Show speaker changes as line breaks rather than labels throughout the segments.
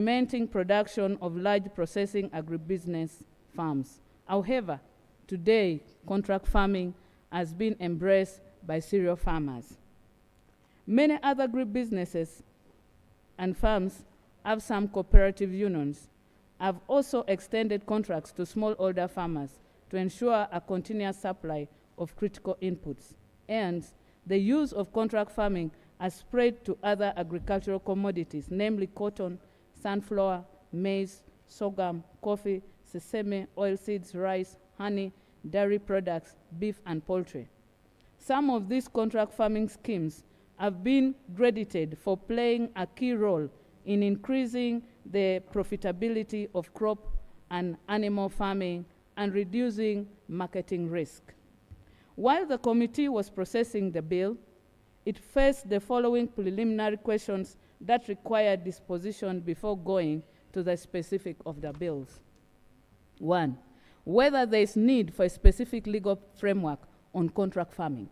augmenting production of large processing agribusiness farms. However, today, contract farming has been embraced by cereal farmers. Many other agribusinesses and farms have some cooperative unions, have also extended contracts to smallholder farmers to ensure a continuous supply of critical inputs. And the use of contract farming has spread to other agricultural commodities, namely cotton, sunflower, maize, sorghum, coffee, sesame, oilseeds, rice, honey, dairy products, beef, and poultry. Some of these contract farming schemes have been credited for playing a key role in increasing the profitability of crop and animal farming and reducing marketing risk. While the committee was processing the bill, it faced the following preliminary questions that required disposition before going to the specific of the bills. 1. Whether there is need for a specific legal framework on contract farming.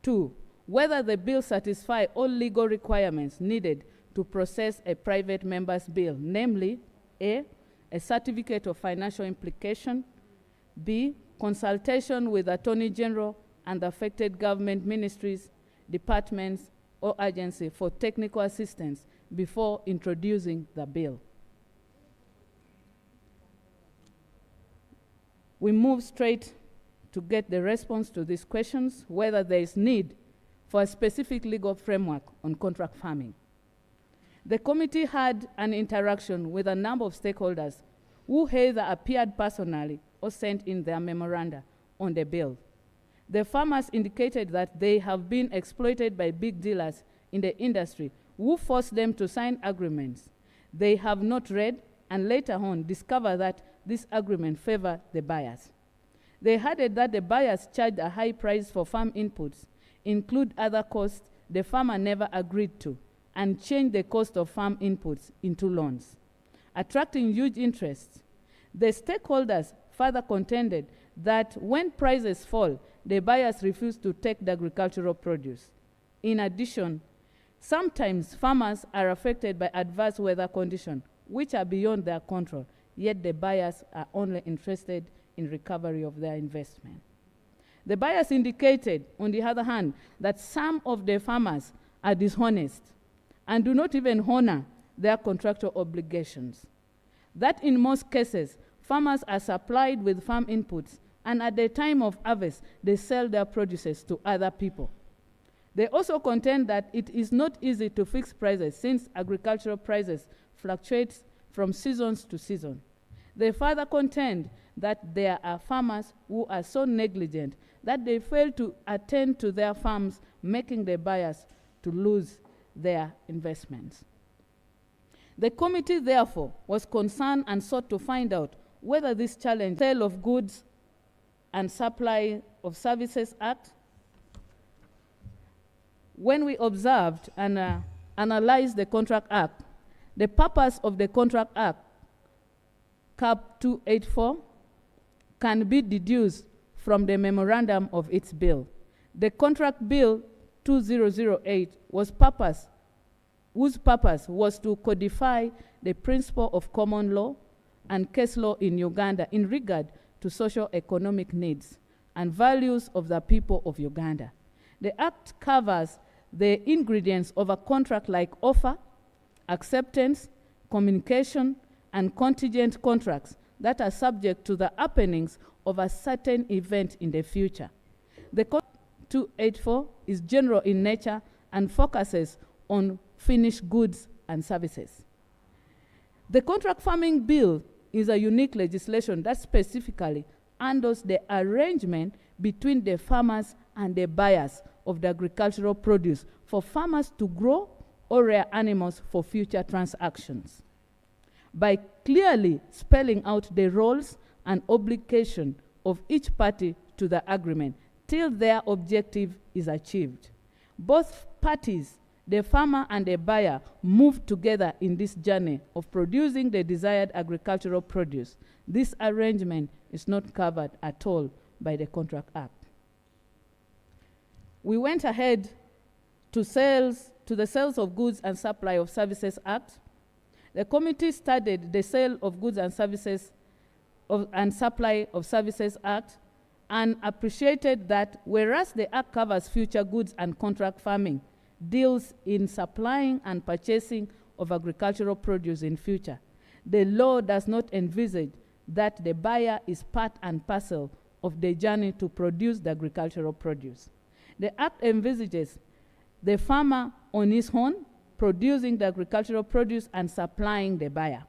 2. Whether the bill satisfies all legal requirements needed to process a private member's bill, namely A certificate of financial implication, B, consultation with Attorney General and affected government ministries, departments, or agency for technical assistance before introducing the bill. We move straight to get the response to these questions, whether there is need for a specific legal framework on contract farming. The committee had an interaction with a number of stakeholders who either appeared personally or sent in their memoranda on the bill. The farmers indicated that they have been exploited by big dealers in the industry who forced them to sign agreements they have not read and later on discover that this agreement favor the buyers. They added that the buyers charged a high price for farm inputs, include other costs the farmer never agreed to, and changed the cost of farm inputs into loans, attracting huge interest. The stakeholders further contended that when prices fall, the buyers refuse to take the agricultural produce. In addition, sometimes farmers are affected by adverse weather conditions, which are beyond their control, yet the buyers are only interested in recovery of their investment. The buyers indicated, on the other hand, that some of the farmers are dishonest and do not even honor their contractual obligations. That in most cases, farmers are supplied with farm inputs, and at the time of harvest, they sell their produces to other people. They also contend that it is not easy to fix prices since agricultural prices fluctuate from seasons to season. They further contend that there are farmers who are so negligent that they fail to attend to their farms, making the buyers to lose their investments. The committee, therefore, was concerned and sought to find out whether this challenge, Sale of Goods and Supply of Services Act, when we observed and analyzed the Contract Act, the purpose of the Contract Act, Cap 284, can be deduced from the memorandum of its bill. The Contract Bill 2008 whose purpose was to codify the principle of common law and case law in Uganda in regard to socio-economic needs and values of the people of Uganda. The Act covers the ingredients of a contract like offer, acceptance, communication, and contingent contracts that are subject to the happenings of a certain event in the future. The Contract 284 is general in nature and focuses on finished goods and services. The Contract Farming Bill is a unique legislation that specifically handles the arrangement between the farmers and the buyers of the agricultural produce for farmers to grow or rear animals for future transactions. By clearly spelling out the roles and obligation of each party to the agreement till their objective is achieved. Both parties, the farmer and the buyer, move together in this journey of producing the desired agricultural produce. This arrangement is not covered at all by the Contract Act. We went ahead to the Sales of Goods and Supply of Services Act. The committee studied the Sale of Goods and Services and Supply of Services Act and appreciated that whereas the Act covers future goods and contract farming, deals in supplying and purchasing of agricultural produce in future, the law does not envisage that the buyer is part and parcel of the journey to produce the agricultural produce. The Act envisages the farmer on his own producing the agricultural produce and supplying the buyer.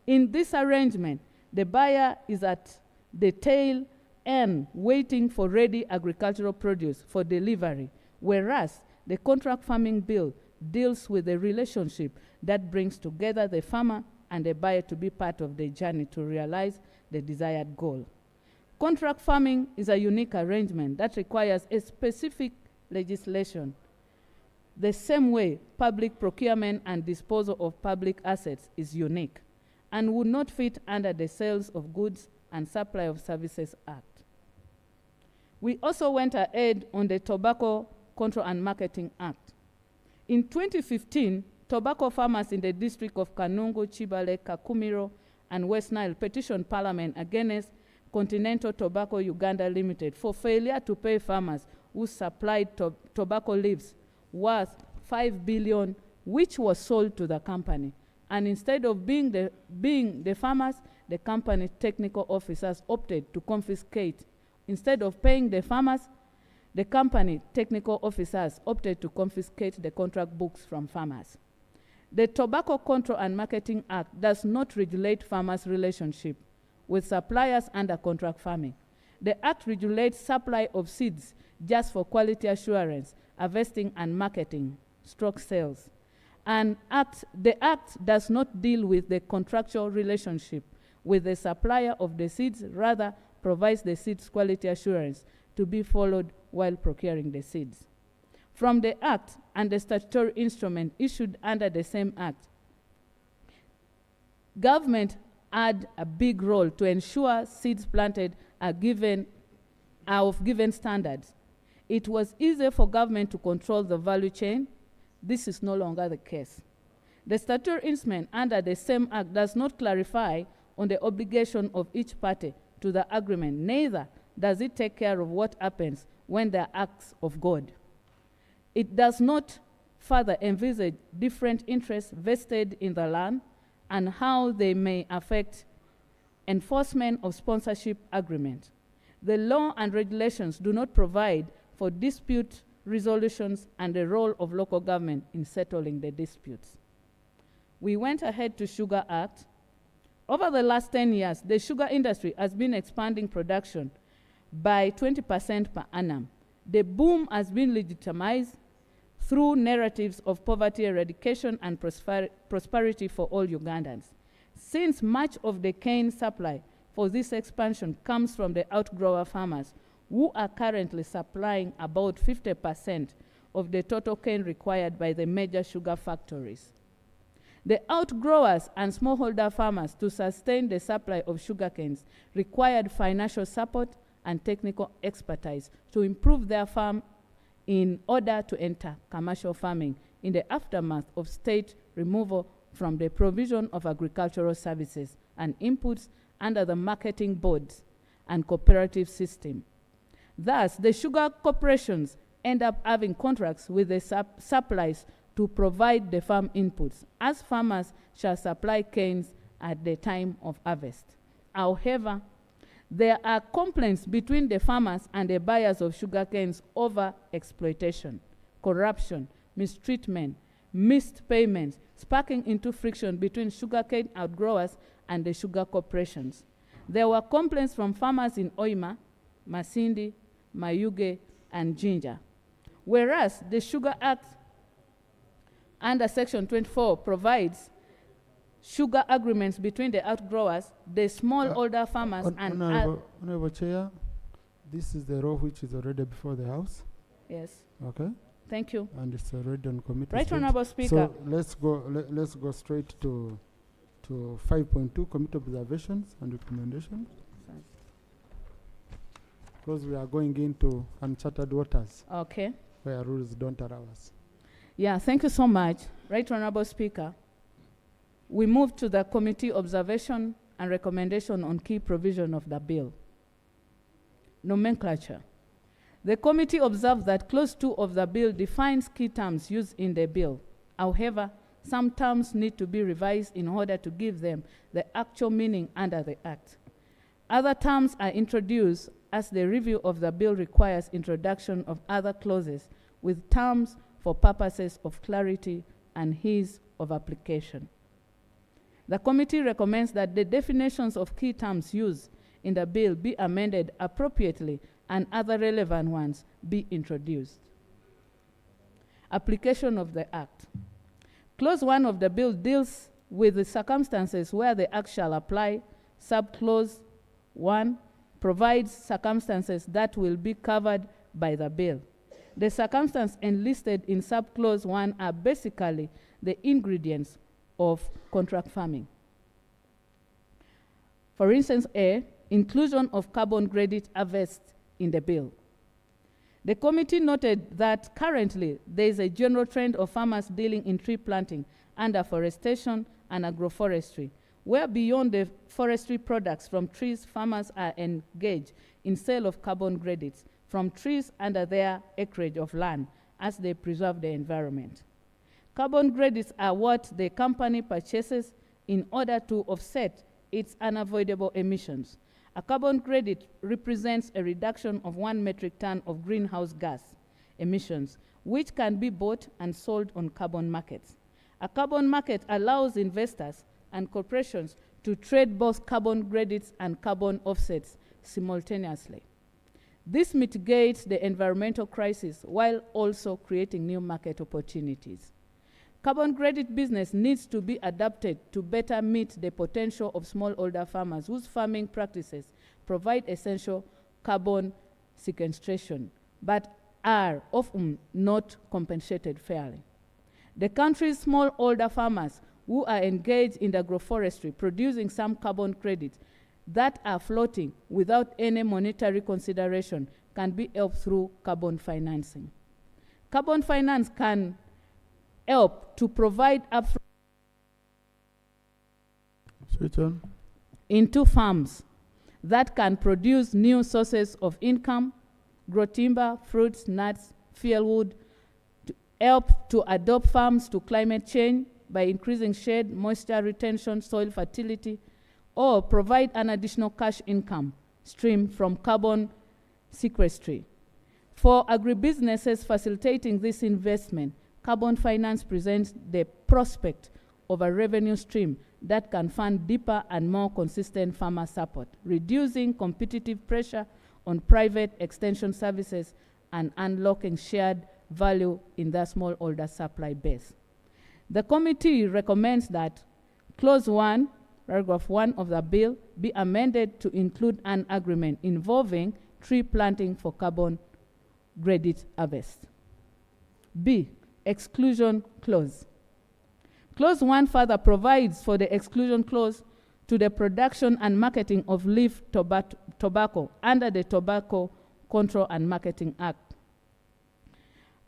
In this arrangement, the buyer is at the tail end waiting for ready agricultural produce for delivery, whereas the contract farming bill deals with the relationship that brings together the farmer and the buyer to be part of the journey to realize the desired goal. Contract farming is a unique arrangement that requires a specific legislation. The same way public procurement and disposal of public assets is unique and would not fit under the Sales of Goods and Supply of Services Act. We also went ahead on the Tobacco Control and Marketing Act. In 2015, tobacco farmers in the district of Kanungu, Chibale, Kakumiro, and West Nile petitioned Parliament against Continental Tobacco Uganda Limited for failure to pay farmers who supplied tobacco leaves worth 5 billion, which was sold to the company. And instead of being the farmers, the company technical officers opted to confiscate. Instead of paying the farmers, the company technical officers opted to confiscate the contract books from farmers. The Tobacco Control and Marketing Act does not regulate farmers' relationship with suppliers under contract farming. The Act regulates supply of seeds just for quality assurance, harvesting and marketing, sales. And the Act does not deal with the contractual relationship with the supplier of the seeds, rather provides the seeds quality assurance to be followed while procuring the seeds. From the Act and the statutory instrument issued under the same Act, government had a big role to ensure seeds planted are of given standards. It was easier for government to control the value chain. This is no longer the case. The statutory instrument under the same Act does not clarify on the obligation of each party to the agreement, neither does it take care of what happens when there are acts of God. It does not further envisage different interests vested in the land and how they may affect enforcement of sponsorship agreement. The law and regulations do not provide for dispute resolutions and the role of local government in settling the disputes. We went ahead to Sugar Act. Over the last 10 years, the sugar industry has been expanding production by 20% per annum. The boom has been legitimized through narratives of poverty eradication and prosperity for all Ugandans. Since much of the cane supply for this expansion comes from the outgrower farmers, who are currently supplying about 50% of the total cane required by the major sugar factories. The outgrowers and smallholder farmers to sustain the supply of sugar canes required financial support and technical expertise to improve their farm in order to enter commercial farming in the aftermath of state removal from the provision of agricultural services and inputs under the marketing boards and cooperative system. Thus, the sugar corporations end up having contracts with the suppliers to provide the farm inputs, as farmers shall supply canes at the time of harvest. However, there are complaints between the farmers and the buyers of sugar canes over exploitation, corruption, mistreatment, missed payments, sparking into friction between sugarcane outgrowers and the sugar corporations. There were complaints from farmers in Oima, Masindi, Mayuge, and Jinja. Whereas the Sugar Act under Section 24 provides sugar agreements between the outgrowers, the smallholder farmers, and...
Honorable Chair, this is the law which is already before the House.
Yes.
Okay.
Thank you.
And it's already on committee.
Right, Honorable Speaker.
So let's go straight to 5.2, committee observations and recommendations. Because we are going into uncharted waters.
Okay.
Where rules don't allow us.
Yeah, thank you so much. Right, Honorable Speaker. We move to the committee observation and recommendation on key provision of the bill. Nomenclature. The committee observes that Clause 2 of the bill defines key terms used in the bill. However, some terms need to be revised in order to give them the actual meaning under the Act. Other terms are introduced as the review of the bill requires introduction of other clauses with terms for purposes of clarity and ease of application. The committee recommends that the definitions of key terms used in the bill be amended appropriately and other relevant ones be introduced. Application of the Act. Clause 1 of the bill deals with the circumstances where the Act shall apply. Subclause 1 provides circumstances that will be covered by the bill. The circumstances enlisted in subclause 1 are basically the ingredients of contract farming. For instance, A, inclusion of carbon credit harvest in the bill. The committee noted that currently there is a general trend of farmers dealing in tree planting and afforestation and agroforestry, where beyond the forestry products from trees, farmers are engaged in sale of carbon credits from trees under their acreage of land as they preserve the environment. Carbon credits are what the company purchases in order to offset its unavoidable emissions. A carbon credit represents a reduction of 1 metric ton of greenhouse gas emissions, which can be bought and sold on carbon markets. A carbon market allows investors and corporations to trade both carbon credits and carbon offsets simultaneously. This mitigates the environmental crisis while also creating new market opportunities. Carbon credit business needs to be adapted to better meet the potential of smallholder farmers whose farming practices provide essential carbon sequestration, but are often not compensated fairly. The country's smallholder farmers who are engaged in agroforestry producing some carbon credits that are floating without any monetary consideration can be helped through carbon financing. Carbon finance can help to provide upfront into farms that can produce new sources of income, grow timber, fruits, nuts, fuelwood, to help to adapt farms to climate change by increasing shade, moisture retention, soil fertility, or provide an additional cash income stream from carbon sequestration. For agribusinesses facilitating this investment, carbon finance presents the prospect of a revenue stream that can fund deeper and more consistent farmer support, reducing competitive pressure on private extension services and unlocking shared value in the smallholder supply base. The committee recommends that Clause 1, Paragraph 1 of the bill be amended to include an agreement involving tree planting for carbon credit harvest. B, exclusion clause. Clause 1 further provides for the exclusion clause to the production and marketing of leaf tobacco under the Tobacco Control and Marketing Act,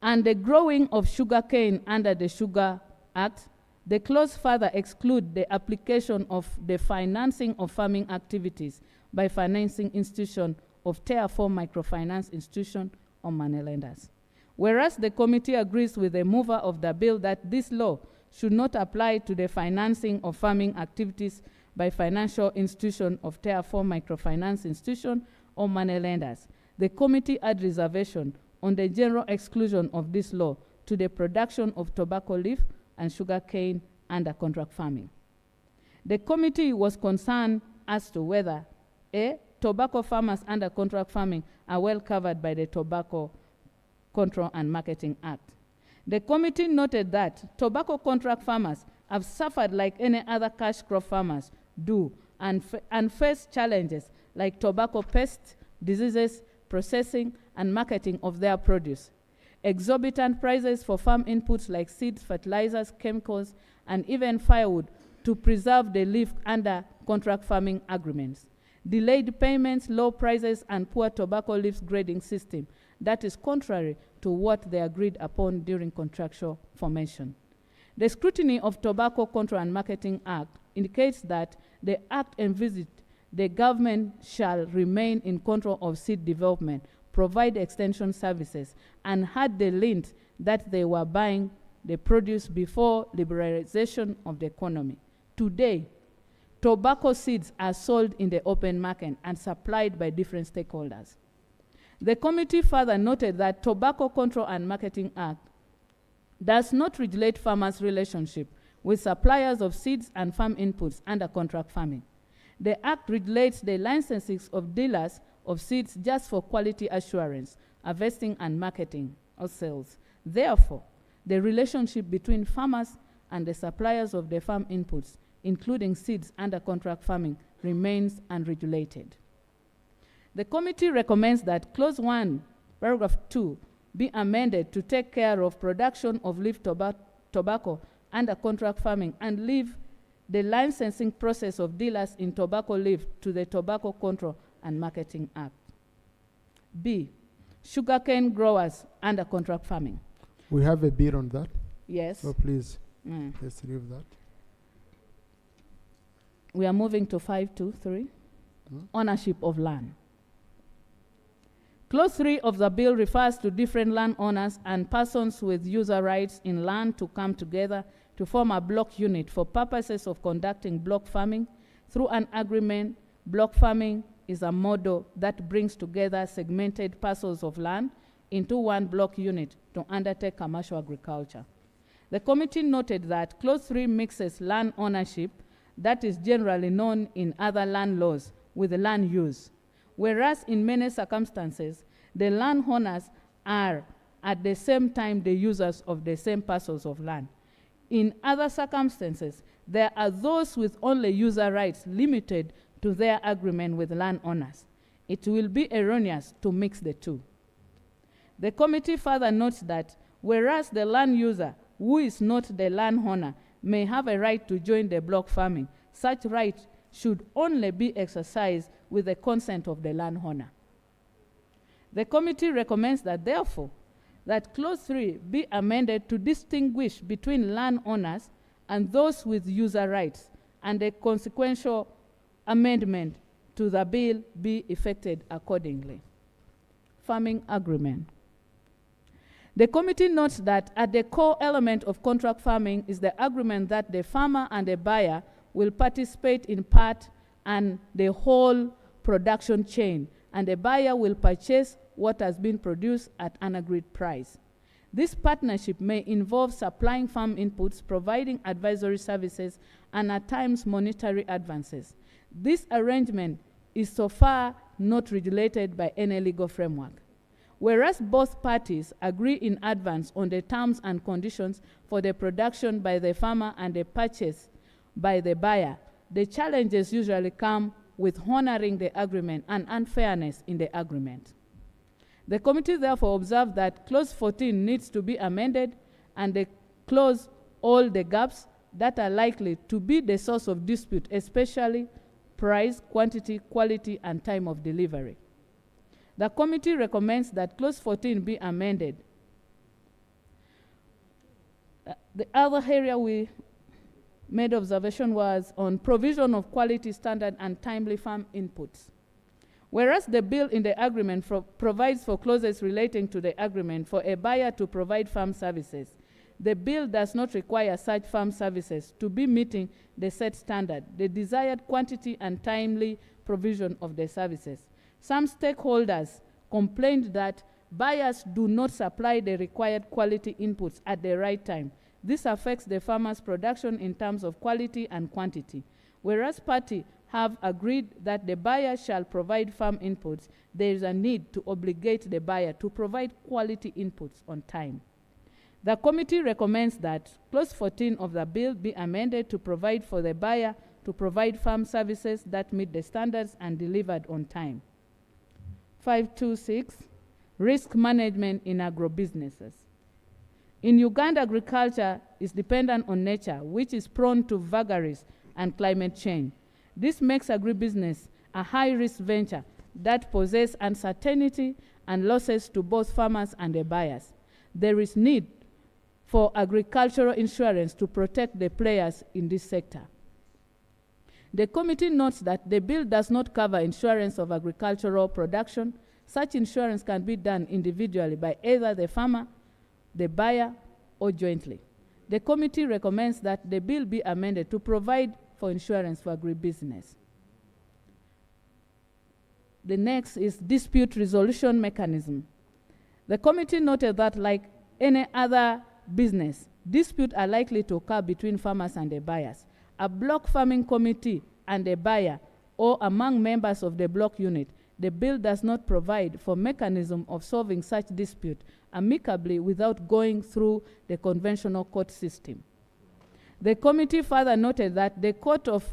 and the growing of sugarcane under the Sugar Act. The clause further excludes the application of the financing of farming activities by financing institutions of Tier 4 microfinance institutions or moneylenders. Whereas the committee agrees with the mover of the bill that this law should not apply to the financing of farming activities by financial institutions of Tier 4 microfinance institutions or moneylenders, the committee had reservation on the general exclusion of this law to the production of tobacco leaf and sugarcane under contract farming. The committee was concerned as to whether A, tobacco farmers under contract farming are well covered by the Tobacco Control and Marketing Act. The committee noted that tobacco contract farmers have suffered like any other cash crop farmers do and face challenges like tobacco pests, diseases, processing, and marketing of their produce, exorbitant prices for farm inputs like seeds, fertilizers, chemicals, and even firewood to preserve the leaf under contract farming agreements, delayed payments, low prices, and poor tobacco leaves grading system that is contrary to what they agreed upon during contractual formation. The Scrutiny of Tobacco Control and Marketing Act indicates that the Act envisaged the government shall remain in control of seed development, provide extension services, and had the lint that they were buying the produce before liberalization of the economy. Today, tobacco seeds are sold in the open market and supplied by different stakeholders. The committee further noted that Tobacco Control and Marketing Act does not regulate farmers' relationship with suppliers of seeds and farm inputs under contract farming. The Act regulates the licensing of dealers of seeds just for quality assurance, harvesting and marketing or sales. Therefore, the relationship between farmers and the suppliers of the farm inputs, including seeds under contract farming, remains unregulated. The committee recommends that Clause 1, Paragraph 2, be amended to take care of production of leaf tobacco under contract farming and leave the licensing process of dealers in tobacco leaf to the Tobacco Control and Marketing Act. B, sugarcane growers under contract farming.
We have a bill on that.
Yes.
So please, let's leave that.
We are moving to 523, ownership of land. Clause 3 of the bill refers to different landowners and persons with user rights in land to come together to form a block unit for purposes of conducting block farming through an agreement. Block farming is a model that brings together segmented parcels of land into one block unit to undertake commercial agriculture. The committee noted that Clause 3 mixes land ownership, that is generally known in other land laws, with land use, whereas in many circumstances, the landowners are at the same time the users of the same parcels of land. In other circumstances, there are those with only user rights limited to their agreement with landowners. It will be erroneous to mix the two. The committee further notes that whereas the land user, who is not the landowner, may have a right to join the block farming, such right should only be exercised with the consent of the landowner. The committee recommends that, therefore, that Clause 3 be amended to distinguish between landowners and those with user rights, and a consequential amendment to the bill be effected accordingly. Farming agreement. The committee notes that at the core element of contract farming is the agreement that the farmer and the buyer will participate in part and the whole production chain, and the buyer will purchase what has been produced at an agreed price. This partnership may involve supplying farm inputs, providing advisory services, and at times monetary advances. This arrangement is so far not regulated by any legal framework. Whereas both parties agree in advance on the terms and conditions for the production by the farmer and the purchase by the buyer, the challenges usually come with honoring the agreement and unfairness in the agreement. The committee therefore observed that Clause 14 needs to be amended and they close all the gaps that are likely to be the source of dispute, especially price, quantity, quality, and time of delivery. The committee recommends that Clause 14 be amended. The other area we made observation was on provision of quality standard and timely farm inputs. Whereas the bill in the agreement provides for clauses relating to the agreement for a buyer to provide farm services, the bill does not require such farm services to be meeting the set standard, the desired quantity and timely provision of the services. Some stakeholders complained that buyers do not supply the required quality inputs at the right time. This affects the farmer's production in terms of quality and quantity. Whereas parties have agreed that the buyer shall provide farm inputs, there is a need to obligate the buyer to provide quality inputs on time. The committee recommends that Clause 14 of the bill be amended to provide for the buyer to provide farm services that meet the standards and delivered on time. 526, risk management in agro-businesses. In Uganda, agriculture is dependent on nature, which is prone to vagaries and climate change. This makes agribusiness a high-risk venture that poses uncertainty and losses to both farmers and the buyers. There is need for agricultural insurance to protect the players in this sector. The committee notes that the bill does not cover insurance of agricultural production. Such insurance can be done individually by either the farmer, the buyer, or jointly. The committee recommends that the bill be amended to provide for insurance for agribusiness. The next is dispute resolution mechanism. The committee noted that, like any other business, disputes are likely to occur between farmers and the buyers. A block farming committee and a buyer, or among members of the block unit, the bill does not provide for mechanism of solving such dispute amicably without going through the conventional court system. The committee further noted that the court of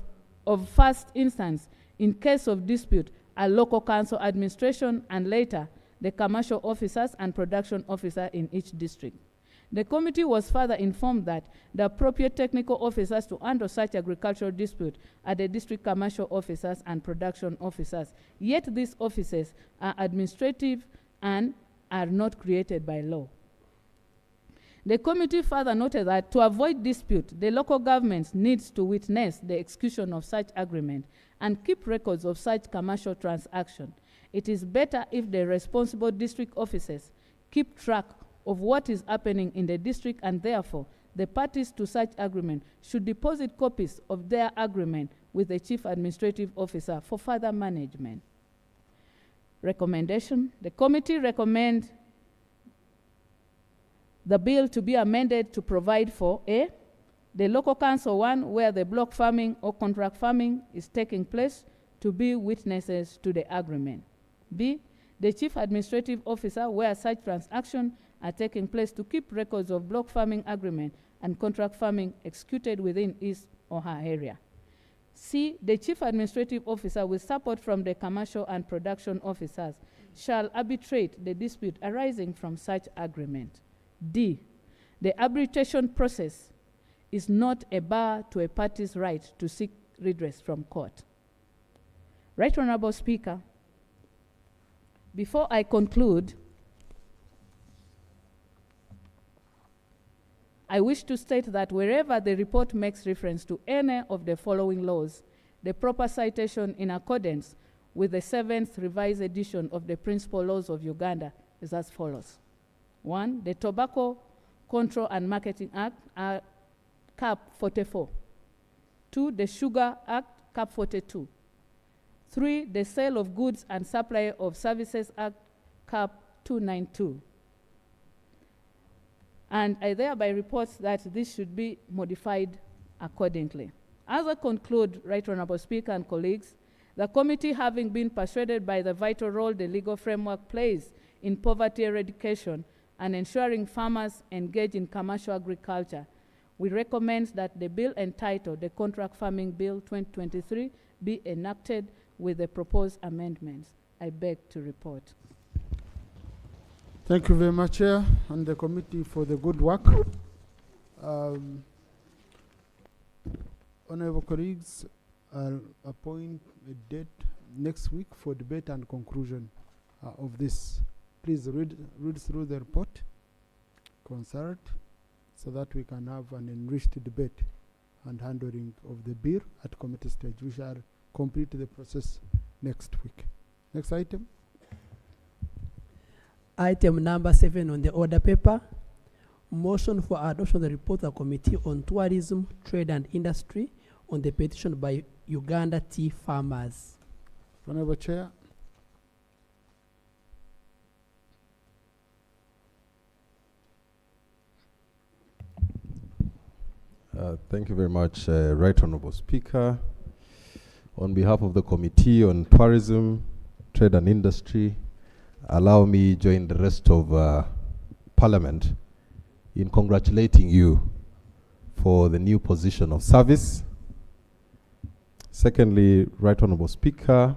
first instance in case of dispute are local council administration and later the commercial officers and production officer in each district. The committee was further informed that the appropriate technical officers to handle such agricultural dispute are the district commercial officers and production officers. Yet these offices are administrative and are not created by law. The committee further noted that to avoid dispute, the local government needs to witness the execution of such agreement and keep records of such commercial transaction. It is better if the responsible district officers keep track of what is happening in the district, and therefore the parties to such agreement should deposit copies of their agreement with the chief administrative officer for further management. Recommendation: the committee recommends the bill to be amended to provide for A, the local council one where the block farming or contract farming is taking place to be witnesses to the agreement. B, the chief administrative officer where such transactions are taking place to keep records of block farming agreement and contract farming executed within his or her area. C, the chief administrative officer with support from the commercial and production officers shall arbitrate the dispute arising from such agreement. D, the arbitration process is not a bar to a party's right to seek redress from court. Right Honorable Speaker, before I conclude, I wish to state that wherever the report makes reference to any of the following laws, the proper citation in accordance with the 7th revised edition of the Principal Laws of Uganda is as follows. 1, the Tobacco Control and Marketing Act, Cap 44. 2, the Sugar Act, Cap 42. 3, the Sale of Goods and Supply of Services Act, Cap 292. And I thereby report that this should be modified accordingly. As I conclude, Right Honorable Speaker and colleagues, the committee, having been persuaded by the vital role the legal framework plays in poverty eradication and ensuring farmers engage in commercial agriculture, we recommend that the bill entitled the Contract Farming Bill 2023 be enacted with the proposed amendments. I beg to report.
Thank you very much, Chair, and the committee for the good work. Honorable colleagues, I'll appoint a date next week for debate and conclusion of this. Please read through the report, consult, so that we can have an enriched debate and handling of the bill at committee stage. We shall complete the process next week. Next item.
Item number 7 on the order paper. Motion for adoption of the report of the Committee on Tourism, Trade and Industry on the petition by Uganda tea farmers.
Honorable Chair.
Thank you very much, Right Honorable Speaker. On behalf of the Committee on Tourism, Trade and Industry, allow me join the rest of Parliament in congratulating you for the new position of service. Secondly, Right Honorable Speaker,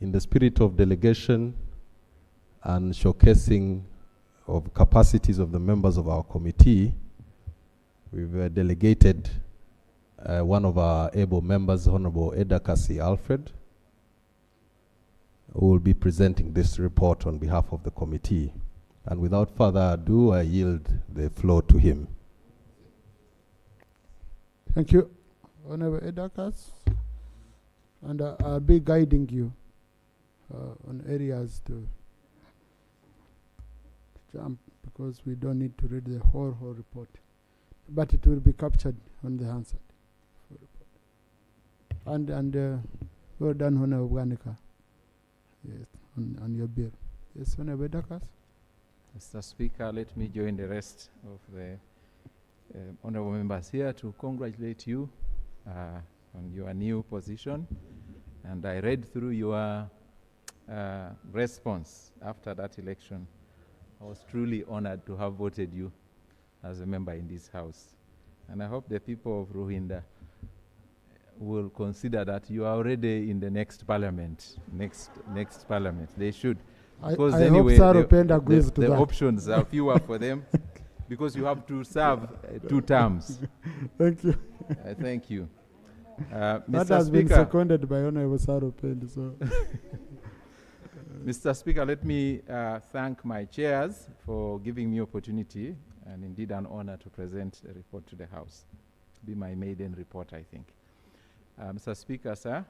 in the spirit of delegation and showcasing of capacities of the members of our committee, we've delegated one of our able members, Honorable Edakasi Alfred, who will be presenting this report on behalf of the committee. And without further ado, I yield the floor to him.
Thank you, Honorable Edakas. And I'll be guiding you on areas to jump, because we don't need to read the whole report. But it will be captured on the Hansard report. And well done, Honorable Ganika. Yes, on your bill. Yes, Honorable Edakas.
Mr. Speaker, let me join the rest of the honorable members here to congratulate you on your new position. And I read through your response after that election. I was truly honored to have voted you as a member in this house. And I hope the people of Ruhinda will consider that you are already in the next parliament. Next parliament. They should. Because
I
anyway,
hope Saropenda agrees to
the
that.
options are fewer for them because you have to serve 2 terms.
Thank you.
Thank you.
That
Mr.
has been
Speaker,
seconded by Honorable Saropenda. So
Mr. Speaker, let me thank my chairs for giving me opportunity, and indeed an honor to present a report to the House. Be my maiden report, I think. Mr. Speaker, sir,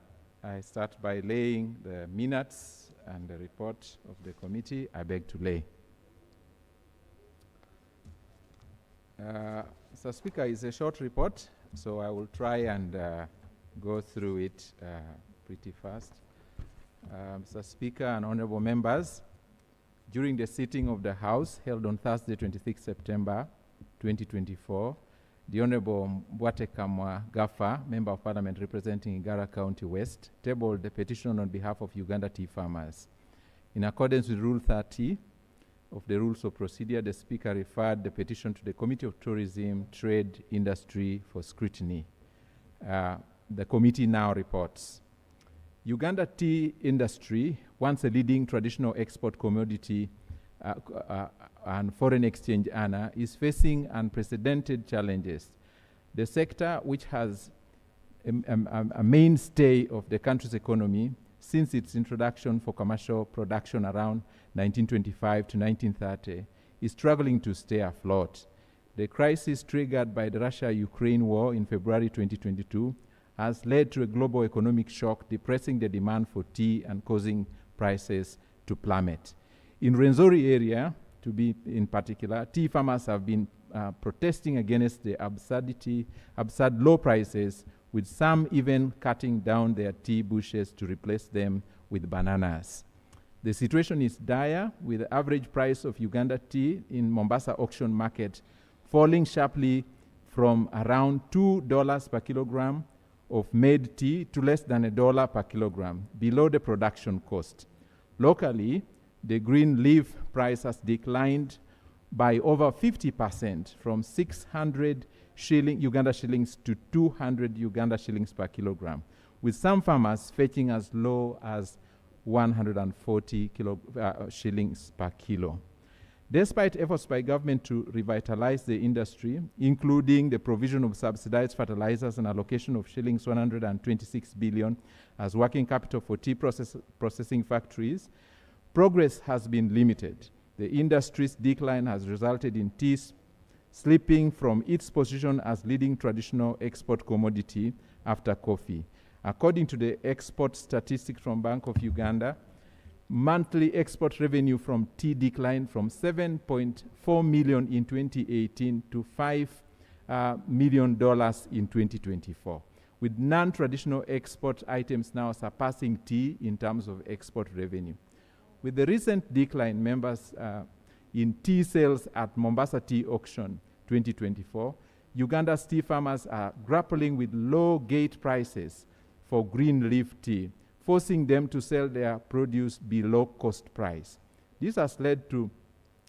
I start by laying the minutes and the report of the committee. I beg to lay. Mr. Speaker, it's a short report, so I will try and go through it pretty fast. Mr. Speaker and honorable members, during the sitting of the House held on Thursday, 26 September 2024, the Honorable Mbwate Kamwa Gafa, Member of Parliament representing Igara County West, tabled the petition on behalf of Uganda tea farmers. In accordance with Rule 30 of the Rules of Procedure, the Speaker referred the petition to the Committee of Tourism, Trade, Industry for scrutiny. The committee now reports. Uganda tea industry, once a leading traditional export commodity and foreign exchange earner, is facing unprecedented challenges. The sector, which has a mainstay of the country's economy since its introduction for commercial production around 1925 to 1930, is struggling to stay afloat. The crisis triggered by the Russia-Ukraine war in February 2022 has led to a global economic shock, depressing the demand for tea and causing prices to plummet. In Rwenzori area, to be in particular, tea farmers have been protesting against the absurd low prices, with some even cutting down their tea bushes to replace them with bananas. The situation is dire, with the average price of Uganda tea in Mombasa auction market falling sharply from around $2 per kilogram of made tea to less than $1 per kilogram, below the production cost. Locally, the green leaf price has declined by over 50%, from 600 Uganda shillings to 200 Uganda shillings per kilogram, with some farmers fetching as low as 140 shillings per kilo. Despite efforts by government to revitalize the industry, including the provision of subsidized fertilizers and allocation of shillings 126 billion as working capital for tea processing factories, progress has been limited. The industry's decline has resulted in tea slipping from its position as leading traditional export commodity after coffee. According to the export statistics from Bank of Uganda, monthly export revenue from tea declined from $7.4 million in 2018 to $5 million in 2024, with non-traditional export items now surpassing tea in terms of export revenue. With the recent decline, members in tea sales at Mombasa Tea Auction 2024, Uganda's tea farmers are grappling with low gate prices for green leaf tea, forcing them to sell their produce below cost price. This has led to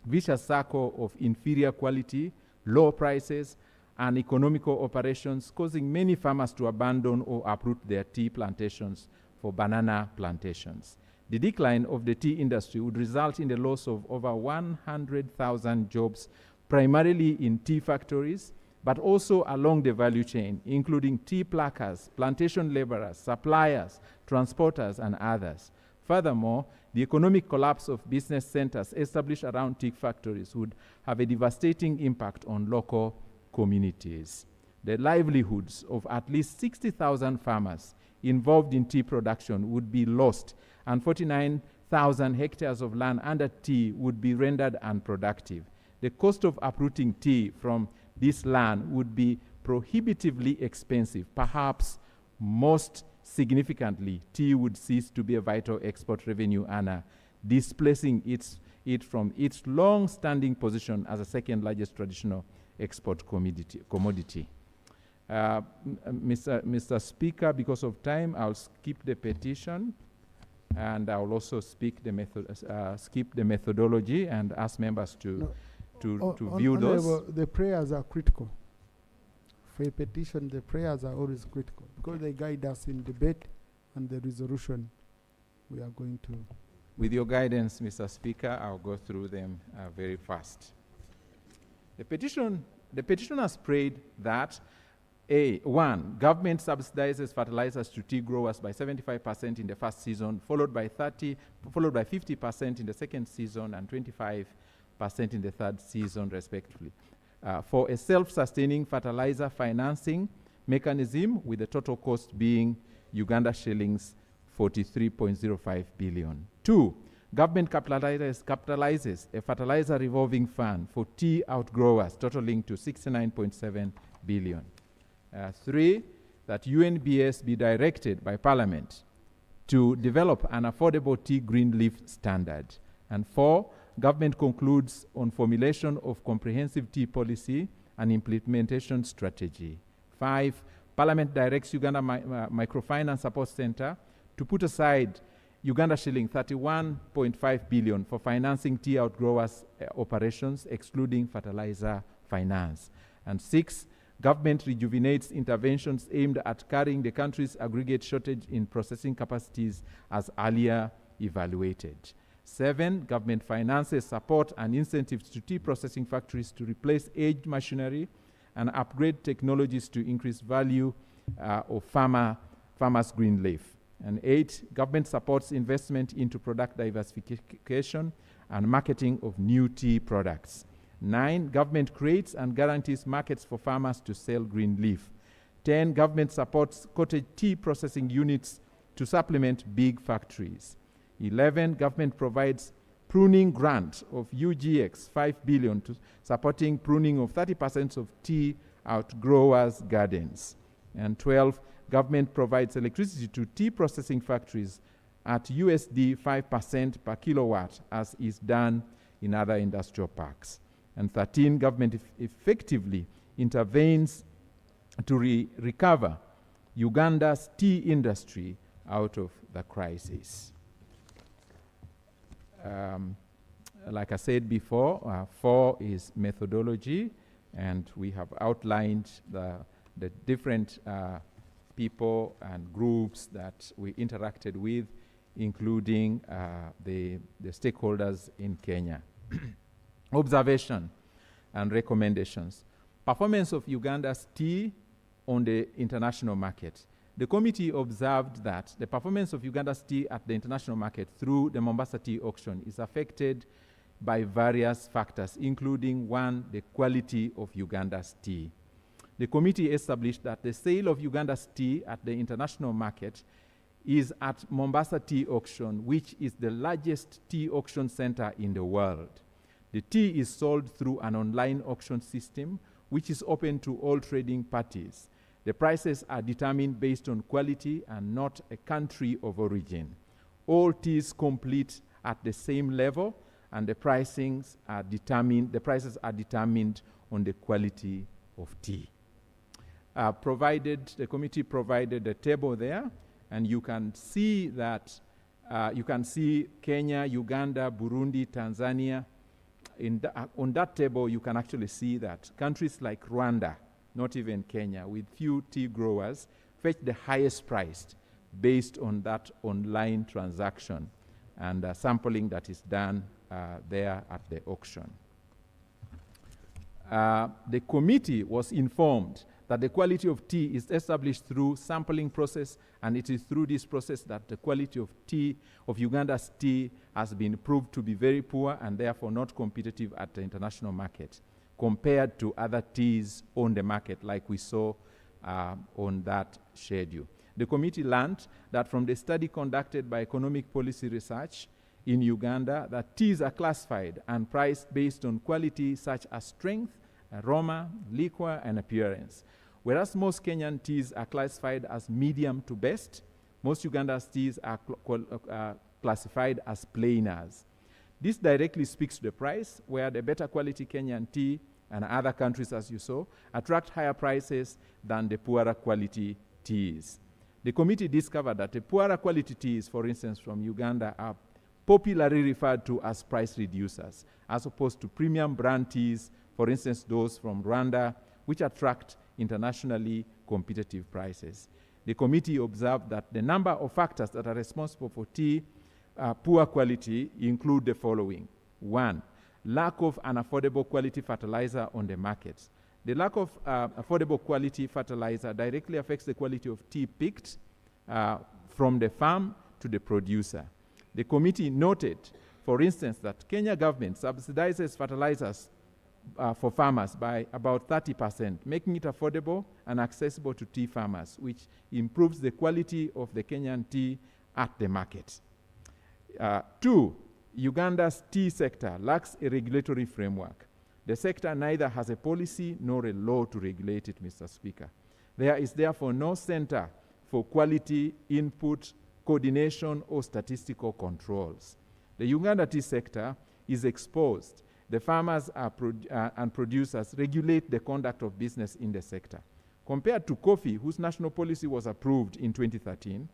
a vicious circle of inferior quality, low prices, and economical operations, causing many farmers to abandon or uproot their tea plantations for banana plantations. The decline of the tea industry would result in the loss of over 100,000 jobs, primarily in tea factories, but also along the value chain, including tea pluckers, plantation laborers, suppliers, transporters, and others. Furthermore, the economic collapse of business centers established around tea factories would have a devastating impact on local communities. The livelihoods of at least 60,000 farmers involved in tea production would be lost, and 49,000 hectares of land under tea would be rendered unproductive. The cost of uprooting tea from this land would be prohibitively expensive. Perhaps most significantly, tea would cease to be a vital export revenue earner, displacing it from its long-standing position as a second largest traditional export commodity. Mr. Speaker, because of time, I'll skip the petition, and I'll also skip the methodology and ask members to view those.
The prayers are critical. For a petition, the prayers are always critical because they guide us in debate and the resolution we are going to.
With your guidance, Mr. Speaker, I'll go through them very fast. The petitioners prayed that one, government subsidizes fertilizers to tea growers by 75% in the first season, followed by 50% in the second season, and 25% in the third season, respectively. For a self-sustaining fertilizer financing mechanism, with the total cost being Uganda shillings 43.05 billion. Two, government capitalizes a fertilizer revolving fund for tea outgrowers, totaling to 69.7 billion. Three, that UNBS be directed by Parliament to develop an affordable tea green leaf standard. And four, government concludes on formulation of comprehensive tea policy and implementation strategy. Five, Parliament directs Uganda Microfinance Support Center to put aside Uganda shilling 31.5 billion for financing tea outgrowers operations, excluding fertilizer finance. And six, government rejuvenates interventions aimed at carrying the country's aggregate shortage in processing capacities as earlier evaluated. Seven, government finances support and incentives to tea processing factories to replace aged machinery and upgrade technologies to increase value of farmers' green leaf. And eight, government supports investment into product diversification and marketing of new tea products. 9, government creates and guarantees markets for farmers to sell green leaf. 10, government supports cottage tea processing units to supplement big factories. 11, government provides pruning grant of UGX 5 billion to supporting pruning of 30% of tea outgrowers' gardens. And 12, government provides electricity to tea processing factories at USD 5% per kilowatt, as is done in other industrial parks. And 13, government effectively intervenes to recover Uganda's tea industry out of the crisis. Like I said before, 4 is methodology, and we have outlined the different people and groups that we interacted with, including the stakeholders in Kenya. Observation and recommendations. Performance of Uganda's tea on the international market. The committee observed that the performance of Uganda's tea at the international market through the Mombasa Tea Auction is affected by various factors, including 1, the quality of Uganda's tea. The committee established that the sale of Uganda's tea at the international market is at Mombasa Tea Auction, which is the largest tea auction center in the world. The tea is sold through an online auction system, which is open to all trading parties. The prices are determined based on quality and not a country of origin. All teas compete at the same level, and the prices are determined on the quality of tea. The committee provided a table there, and you can see that Kenya, Uganda, Burundi, Tanzania. On that table, you can actually see that countries like Rwanda, not even Kenya, with few tea growers, fetch the highest price based on that online transaction and sampling that is done there at the auction. The committee was informed that the quality of tea is established through sampling process, and it is through this process that the quality of tea, of Uganda's tea, has been proved to be very poor and therefore not competitive at the international market compared to other teas on the market, like we saw on that schedule. The committee learned that from the study conducted by Economic Policy Research in Uganda, that teas are classified and priced based on quality such as strength, aroma, liquor, and appearance. Whereas most Kenyan teas are classified as medium to best, most Uganda's teas are classified as plainers. This directly speaks to the price, where the better quality Kenyan tea and other countries, as you saw, attract higher prices than the poorer quality teas. The committee discovered that the poorer quality teas, for instance, from Uganda, are popularly referred to as price reducers, as opposed to premium brand teas, for instance, those from Rwanda, which attract internationally competitive prices. The committee observed that the number of factors that are responsible for tea poor quality include the following. 1, lack of an affordable quality fertilizer on the market. The lack of affordable quality fertilizer directly affects the quality of tea picked from the farm to the producer. The committee noted, for instance, that Kenya government subsidizes fertilizers for farmers by about 30%, making it affordable and accessible to tea farmers, which improves the quality of the Kenyan tea at the market. 2, Uganda's tea sector lacks a regulatory framework. The sector neither has a policy nor a law to regulate it, Mr. Speaker. There is therefore no center for quality input, coordination, or statistical controls. The Uganda tea sector is exposed. The farmers and producers regulate the conduct of business in the sector. Compared to coffee, whose national policy was approved in 2013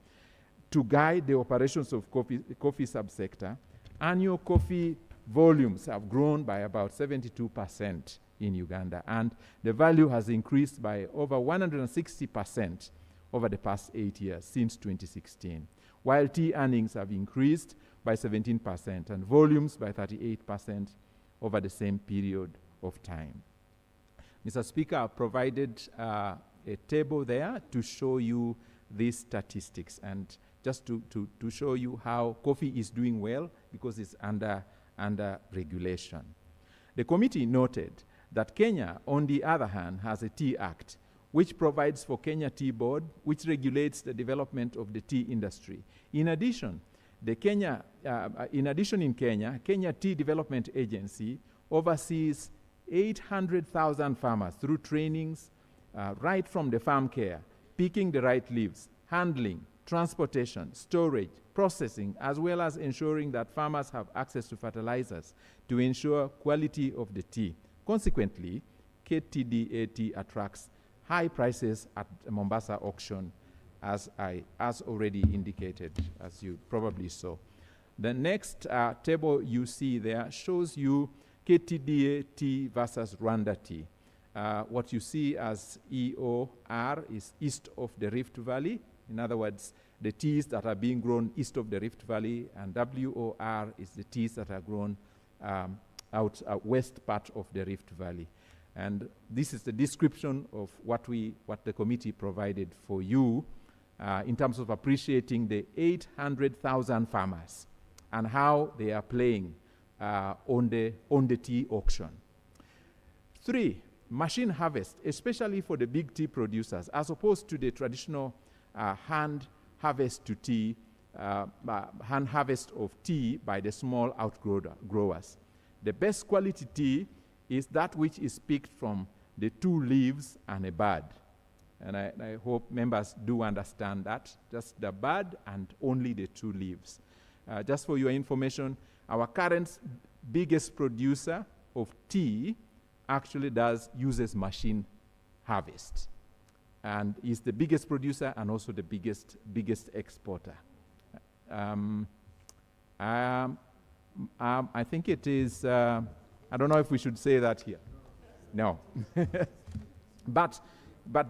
to guide the operations of coffee subsector, annual coffee volumes have grown by about 72% in Uganda, and the value has increased by over 160% over the past 8 years, since 2016, while tea earnings have increased by 17% and volumes by 38% over the same period of time. Mr. Speaker, I've provided a table there to show you these statistics and just to show you how coffee is doing well because it's under regulation. The committee noted that Kenya, on the other hand, has a Tea Act, which provides for Kenya Tea Board, which regulates the development of the tea industry. In addition, in Kenya, Kenya Tea Development Agency oversees 800,000 farmers through trainings right from the farm care, picking the right leaves, handling, transportation, storage, processing, as well as ensuring that farmers have access to fertilizers to ensure quality of the tea. Consequently, KTDA attracts high prices at the Mombasa auction, as already indicated, as you probably saw. The next table you see there shows you KTDA tea versus Rwanda tea. What you see as EOR is east of the Rift Valley. In other words, the teas that are being grown east of the Rift Valley, and WOR is the teas that are grown out west part of the Rift Valley. And this is the description of what the committee provided for you in terms of appreciating the 800,000 farmers and how they are playing on the tea auction. 3, machine harvest, especially for the big tea producers, as opposed to the traditional hand harvest to tea, hand harvest of tea by the small outgrowers. The best quality tea is that which is picked from the 2 leaves and a bud. And I hope members do understand that, just the bud and only the 2 leaves. Just for your information, our current biggest producer of tea actually uses machine harvest, and is the biggest producer and also the biggest exporter. I think it is, I don't know if we should say that here. No. but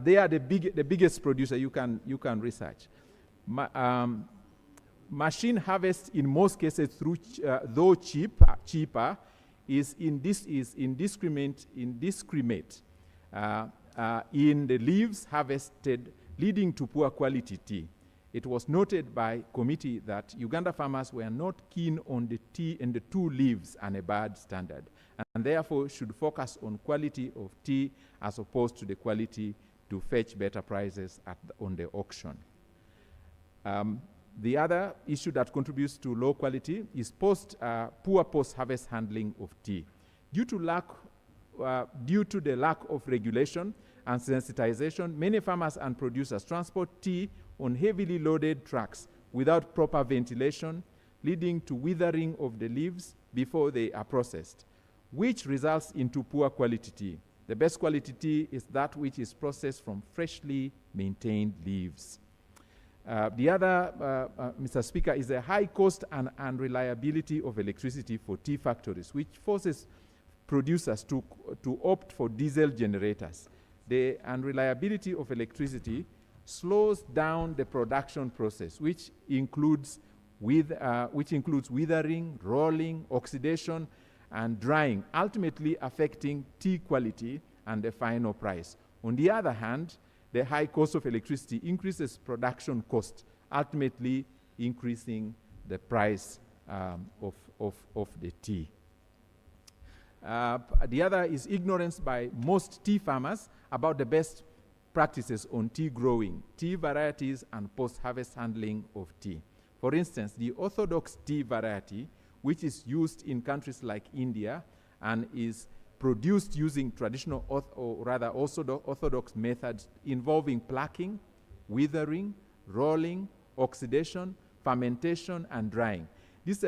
they are the biggest producer. You can research. Machine harvest in most cases, through though cheaper, is indiscriminate in the leaves harvested, leading to poor quality tea. It was noted by committee that Uganda farmers were not keen on the tea and the 2 leaves and a bud standard, and therefore should focus on quality of tea as opposed to the quality to fetch better prices on the auction. The other issue that contributes to low quality is poor post-harvest handling of tea. Due to the lack of regulation and sensitization, many farmers and producers transport tea on heavily loaded trucks without proper ventilation, leading to withering of the leaves before they are processed, which results into poor quality tea. The best quality tea is that which is processed from freshly maintained leaves. The other, Mr. Speaker, is the high cost and unreliability of electricity for tea factories, which forces producers to opt for diesel generators. The unreliability of electricity slows down the production process, which includes withering, rolling, oxidation, and drying, ultimately affecting tea quality and the final price. On the other hand, the high cost of electricity increases production cost, ultimately increasing the price of the tea. The other is ignorance by most tea farmers about the best practices on tea growing, tea varieties, and post-harvest handling of tea. For instance, the orthodox tea variety, which is used in countries like India and is produced using traditional or rather orthodox methods involving plucking, withering, rolling, oxidation, fermentation, and drying. This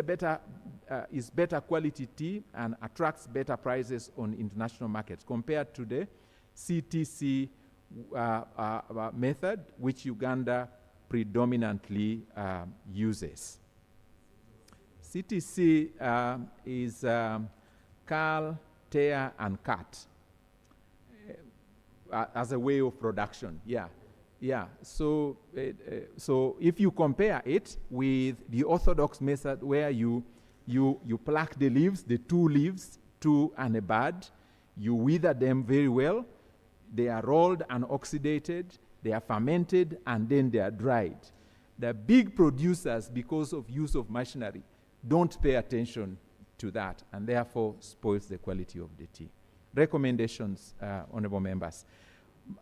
is better quality tea and attracts better prices on international markets compared to the CTC method, which Uganda predominantly uses. CTC is curl, tear, and cut as a way of production. So if you compare it with the orthodox method where you pluck the leaves, the 2 leaves, 2 and a bud, you wither them very well, they are rolled and oxidated, they are fermented, and then they are dried. The big producers, because of use of machinery, don't pay attention to that, and therefore spoils the quality of the tea. Recommendations, honorable members.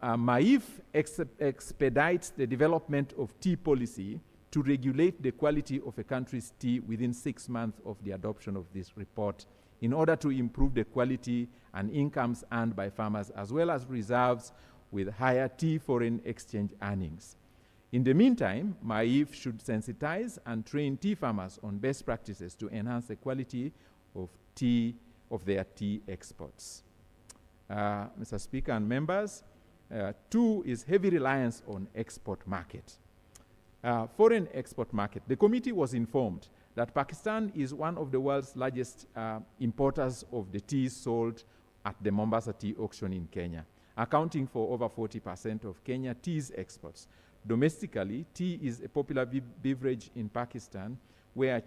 MAIF expedites the development of tea policy to regulate the quality of a country's tea within 6 months of the adoption of this report in order to improve the quality and incomes earned by farmers, as well as reserves with higher tea foreign exchange earnings. In the meantime, MAIF should sensitize and train tea farmers on best practices to enhance the quality of their tea exports. Mr. Speaker and members, 2 is heavy reliance on export market. Foreign export market. The committee was informed that Pakistan is one of the world's largest importers of the tea sold at the Mombasa Tea Auction in Kenya, accounting for over 40% of Kenya tea's exports. Domestically, tea is a popular beverage in Pakistan, where